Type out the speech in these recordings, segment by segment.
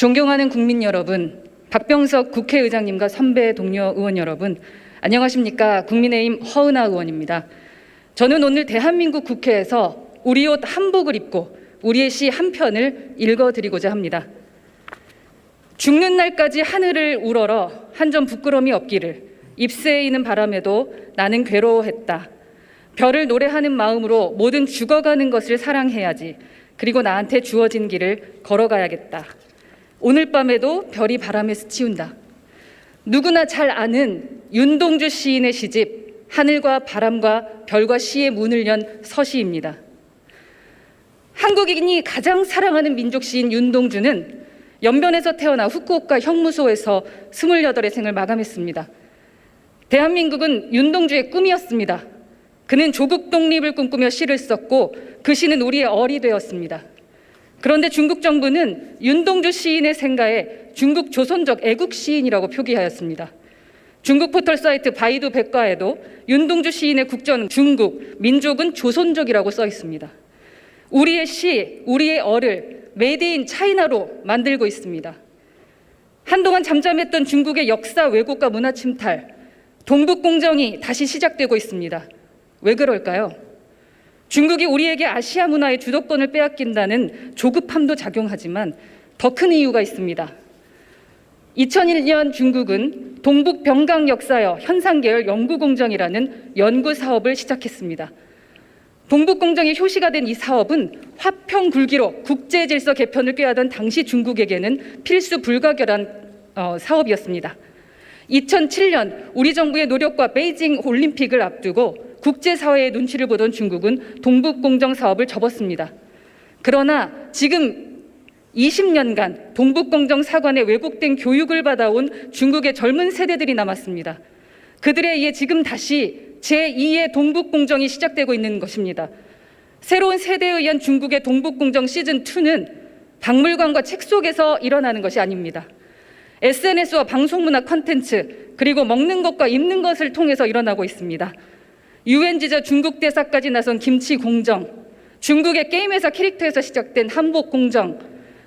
존경하는 국민 여러분, 박병석 국회의장님과 선배 동료 의원 여러분, 안녕하십니까? 국민의힘 허은하 의원입니다. 저는 오늘 대한민국 국회에서 우리 옷 한복을 입고 우리의 시 한 편을 읽어드리고자 합니다. 죽는 날까지 하늘을 우러러 한 점 부끄러움이 없기를, 잎새에 이는 바람에도 나는 괴로워했다. 별을 노래하는 마음으로 모든 죽어가는 것을 사랑해야지. 그리고 나한테 주어진 길을 걸어가야겠다. 오늘 밤에도 별이 바람에 스치운다. 누구나 잘 아는 윤동주 시인의 시집 하늘과 바람과 별과 시의 문을 연 서시입니다. 한국인이 가장 사랑하는 민족 시인 윤동주는 연변에서 태어나 후쿠오카 형무소에서 28의 생을 마감했습니다. 대한민국은 윤동주의 꿈이었습니다. 그는 조국 독립을 꿈꾸며 시를 썼고 그 시는 우리의 얼이 되었습니다. 그런데 중국 정부는 윤동주 시인의 생가에 중국 조선적 애국 시인이라고 표기하였습니다. 중국 포털 사이트 바이두 백과에도 윤동주 시인의 국적은 중국, 민족은 조선족이라고 써 있습니다. 우리의 시, 우리의 얼을 메이드 인 차이나로 만들고 있습니다. 한동안 잠잠했던 중국의 역사 왜곡과 문화 침탈, 동북공정이 다시 시작되고 있습니다. 왜 그럴까요? 중국이 우리에게 아시아 문화의 주도권을 빼앗긴다는 조급함도 작용하지만 더 큰 이유가 있습니다. 2001년 중국은 동북 병강 역사여 현상계열 연구공정이라는 연구 사업을 시작했습니다. 동북공정의 효시가 된 이 사업은 화평 굴기로 국제 질서 개편을 꾀하던 당시 중국에게는 필수 불가결한 사업이었습니다. 2007년 우리 정부의 노력과 베이징 올림픽을 앞두고 국제사회의 눈치를 보던 중국은 동북공정 사업을 접었습니다. 그러나 지금 20년간 동북공정 사관에 왜곡된 교육을 받아온 중국의 젊은 세대들이 남았습니다. 그들에 의해 지금 다시 제2의 동북공정이 시작되고 있는 것입니다. 새로운 세대에 의한 중국의 동북공정 시즌2는 박물관과 책 속에서 일어나는 것이 아닙니다. SNS와 방송문화 콘텐츠, 그리고 먹는 것과 입는 것을 통해서 일어나고 있습니다. 유엔지자 중국 대사까지 나선 김치 공정, 중국의 게임회사 캐릭터에서 시작된 한복 공정,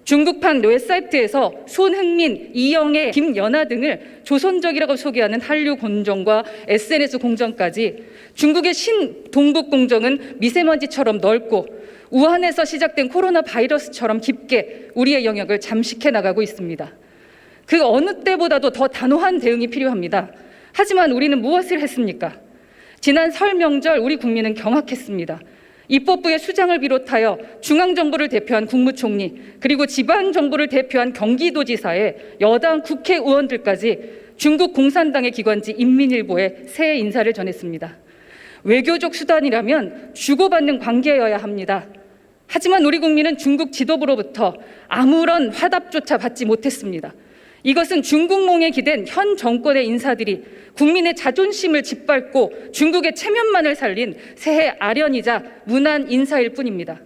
중국판 웹사이트에서 손흥민, 이영애, 김연아 등을 조선족이라고 소개하는 한류 공정과 SNS 공정까지 중국의 신동북 공정은 미세먼지처럼 넓고 우한에서 시작된 코로나 바이러스처럼 깊게 우리의 영역을 잠식해 나가고 있습니다. 그 어느 때보다도 더 단호한 대응이 필요합니다. 하지만 우리는 무엇을 했습니까? 지난 설 명절 우리 국민은 경악했습니다. 입법부의 수장을 비롯하여 중앙정부를 대표한 국무총리, 그리고 지방정부를 대표한 경기도지사의 여당 국회의원들까지 중국 공산당의 기관지 인민일보에 새 인사를 전했습니다. 외교적 수단이라면 주고받는 관계여야 합니다. 하지만 우리 국민은 중국 지도부로부터 아무런 화답조차 받지 못했습니다. 이것은 중국몽에 기댄 현 정권의 인사들이 국민의 자존심을 짓밟고 중국의 체면만을 살린 새해 아련이자 무난 인사일 뿐입니다.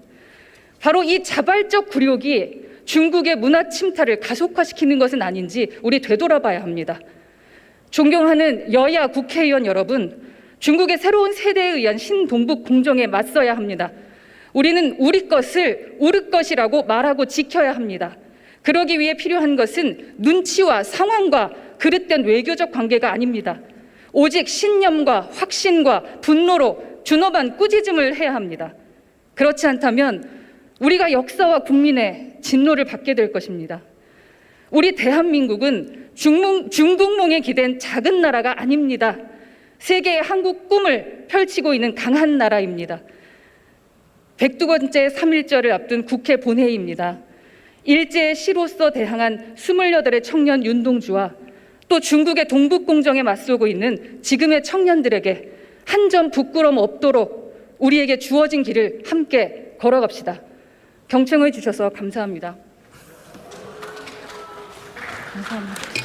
바로 이 자발적 굴욕이 중국의 문화 침탈을 가속화시키는 것은 아닌지 우리 되돌아봐야 합니다. 존경하는 여야 국회의원 여러분, 중국의 새로운 세대에 의한 신동북 공정에 맞서야 합니다. 우리는 우리 것을 우리 것이라고 말하고 지켜야 합니다. 그러기 위해 필요한 것은 눈치와 상황과 그릇된 외교적 관계가 아닙니다. 오직 신념과 확신과 분노로 준엄한 꾸짖음을 해야 합니다. 그렇지 않다면 우리가 역사와 국민의 진노를 받게 될 것입니다. 우리 대한민국은 중국몽에 기댄 작은 나라가 아닙니다. 세계의 한국 꿈을 펼치고 있는 강한 나라입니다. 102번째 3.1절을 앞둔 국회 본회의입니다. 일제의 시로서 대항한 28의 청년 윤동주와 또 중국의 동북공정에 맞서고 있는 지금의 청년들에게 한 점 부끄러움 없도록 우리에게 주어진 길을 함께 걸어갑시다. 경청해 주셔서 감사합니다. 감사합니다.